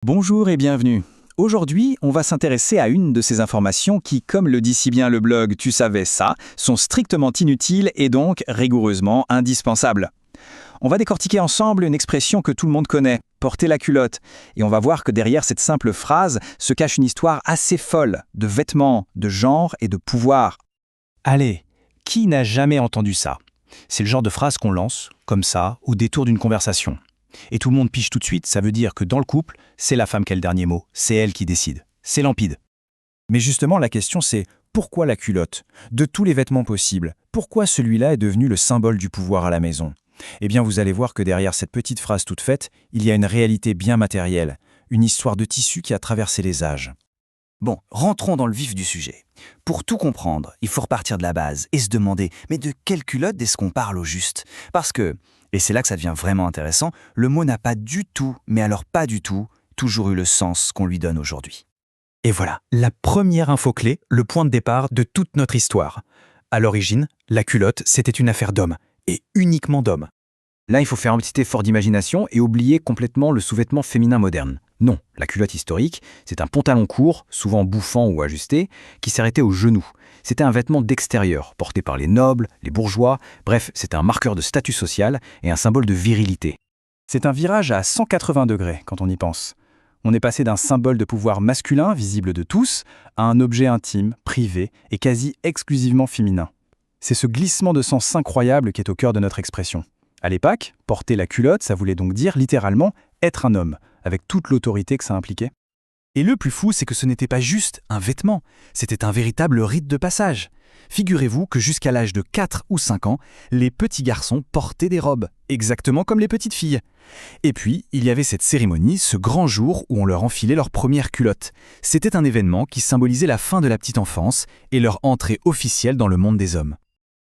Bonjour et bienvenue. Aujourd'hui, on va s'intéresser à une de ces informations qui, comme le dit si bien le blog Tu savais ça, sont strictement inutiles et donc rigoureusement indispensables. On va décortiquer ensemble une expression que tout le monde connaît, porter la culotte, et on va voir que derrière cette simple phrase se cache une histoire assez folle de vêtements, de genre et de pouvoir. Allez, qui n'a jamais entendu ça? C'est le genre de phrase qu'on lance, comme ça, au détour d'une conversation. Et tout le monde pige tout de suite, ça veut dire que dans le couple, c'est la femme qui a le dernier mot, c'est elle qui décide. C'est limpide. Mais justement, la question c'est, pourquoi la culotte? De tous les vêtements possibles, pourquoi celui-là est devenu le symbole du pouvoir à la maison? Eh bien, vous allez voir que derrière cette petite phrase toute faite, il y a une réalité bien matérielle, une histoire de tissu qui a traversé les âges. Bon, rentrons dans le vif du sujet. Pour tout comprendre, il faut repartir de la base et se demander, mais de quelle culotte est-ce qu'on parle au juste? Parce que, et c'est là que ça devient vraiment intéressant, le mot n'a pas du tout, mais alors pas du tout, toujours eu le sens qu'on lui donne aujourd'hui. Et voilà, la première info clé, le point de départ de toute notre histoire. À l'origine, la culotte, c'était une affaire d'hommes, et uniquement d'hommes. Là, il faut faire un petit effort d'imagination et oublier complètement le sous-vêtement féminin moderne. Non, la culotte historique, c'est un pantalon court, souvent bouffant ou ajusté, qui s'arrêtait aux genoux. C'était un vêtement d'extérieur, porté par les nobles, les bourgeois, bref, c'était un marqueur de statut social et un symbole de virilité. C'est un virage à 180 degrés quand on y pense. On est passé d'un symbole de pouvoir masculin, visible de tous, à un objet intime, privé et quasi exclusivement féminin. C'est ce glissement de sens incroyable qui est au cœur de notre expression. À l'époque, porter la culotte, ça voulait donc dire littéralement être un homme, avec toute l'autorité que ça impliquait. Et le plus fou, c'est que ce n'était pas juste un vêtement, c'était un véritable rite de passage. Figurez-vous que jusqu'à l'âge de 4 ou 5 ans, les petits garçons portaient des robes, exactement comme les petites filles. Et puis, il y avait cette cérémonie, ce grand jour où on leur enfilait leur première culotte. C'était un événement qui symbolisait la fin de la petite enfance et leur entrée officielle dans le monde des hommes.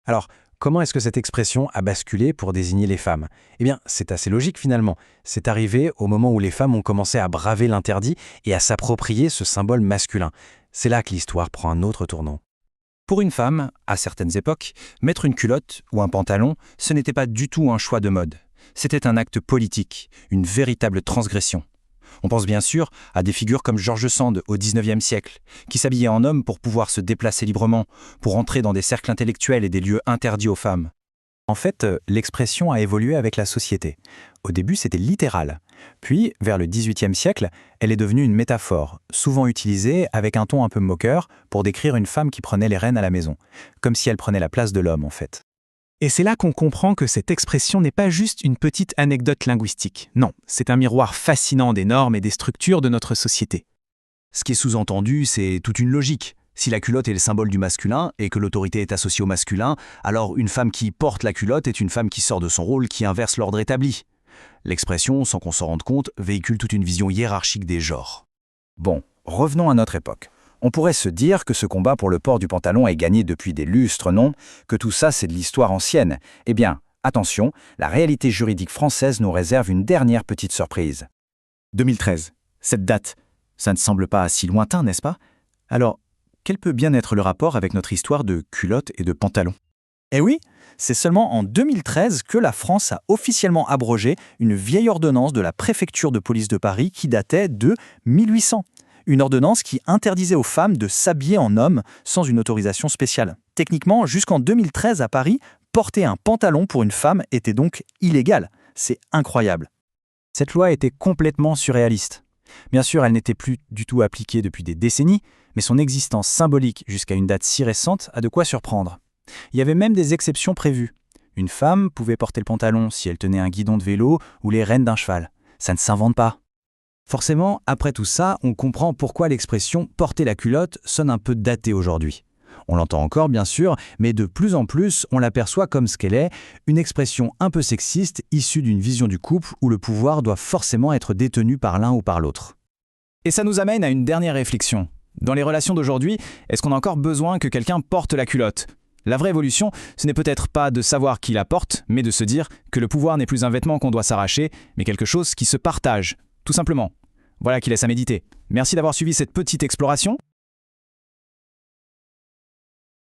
Alors, comment est-ce que cette expression a basculé pour désigner les femmes? Eh bien, c'est assez logique finalement. C'est arrivé au moment où les femmes ont commencé à braver l'interdit et à s'approprier ce symbole masculin. C'est là que l'histoire prend un autre tournant. Pour une femme, à certaines époques, mettre une culotte ou un pantalon, ce n'était pas du tout un choix de mode. C'était un acte politique, une véritable transgression. On pense bien sûr à des figures comme George Sand au XIXe siècle, qui s'habillait en homme pour pouvoir se déplacer librement, pour entrer dans des cercles intellectuels et des lieux interdits aux femmes. En fait, l'expression a évolué avec la société. Au début, c'était littéral. Puis, vers le XVIIIe siècle, elle est devenue une métaphore, souvent utilisée avec un ton un peu moqueur pour décrire une femme qui prenait les rênes à la maison, comme si elle prenait la place de l'homme en fait. Et c'est là qu'on comprend que cette expression n'est pas juste une petite anecdote linguistique. Non, c'est un miroir fascinant des normes et des structures de notre société. Ce qui est sous-entendu, c'est toute une logique. Si la culotte est le symbole du masculin et que l'autorité est associée au masculin, alors une femme qui porte la culotte est une femme qui sort de son rôle, qui inverse l'ordre établi. L'expression, sans qu'on s'en rende compte, véhicule toute une vision hiérarchique des genres. Bon, revenons à notre époque. On pourrait se dire que ce combat pour le port du pantalon est gagné depuis des lustres, non? Que tout ça, c'est de l'histoire ancienne. Eh bien, attention, la réalité juridique française nous réserve une dernière petite surprise. 2013, cette date, ça ne semble pas si lointain, n'est-ce pas? Alors, quel peut bien être le rapport avec notre histoire de culotte et de pantalon? Eh oui, c'est seulement en 2013 que la France a officiellement abrogé une vieille ordonnance de la préfecture de police de Paris qui datait de 1800. Une ordonnance qui interdisait aux femmes de s'habiller en homme sans une autorisation spéciale. Techniquement, jusqu'en 2013 à Paris, porter un pantalon pour une femme était donc illégal. C'est incroyable. Cette loi était complètement surréaliste. Bien sûr, elle n'était plus du tout appliquée depuis des décennies, mais son existence symbolique jusqu'à une date si récente a de quoi surprendre. Il y avait même des exceptions prévues. Une femme pouvait porter le pantalon si elle tenait un guidon de vélo ou les rênes d'un cheval. Ça ne s'invente pas. Forcément, après tout ça, on comprend pourquoi l'expression « porter la culotte » sonne un peu datée aujourd'hui. On l'entend encore, bien sûr, mais de plus en plus, on l'aperçoit comme ce qu'elle est, une expression un peu sexiste issue d'une vision du couple où le pouvoir doit forcément être détenu par l'un ou par l'autre. Et ça nous amène à une dernière réflexion. Dans les relations d'aujourd'hui, est-ce qu'on a encore besoin que quelqu'un porte la culotte ? La vraie évolution, ce n'est peut-être pas de savoir qui la porte, mais de se dire que le pouvoir n'est plus un vêtement qu'on doit s'arracher, mais quelque chose qui se partage, tout simplement. Voilà qui laisse à méditer. Merci d'avoir suivi cette petite exploration.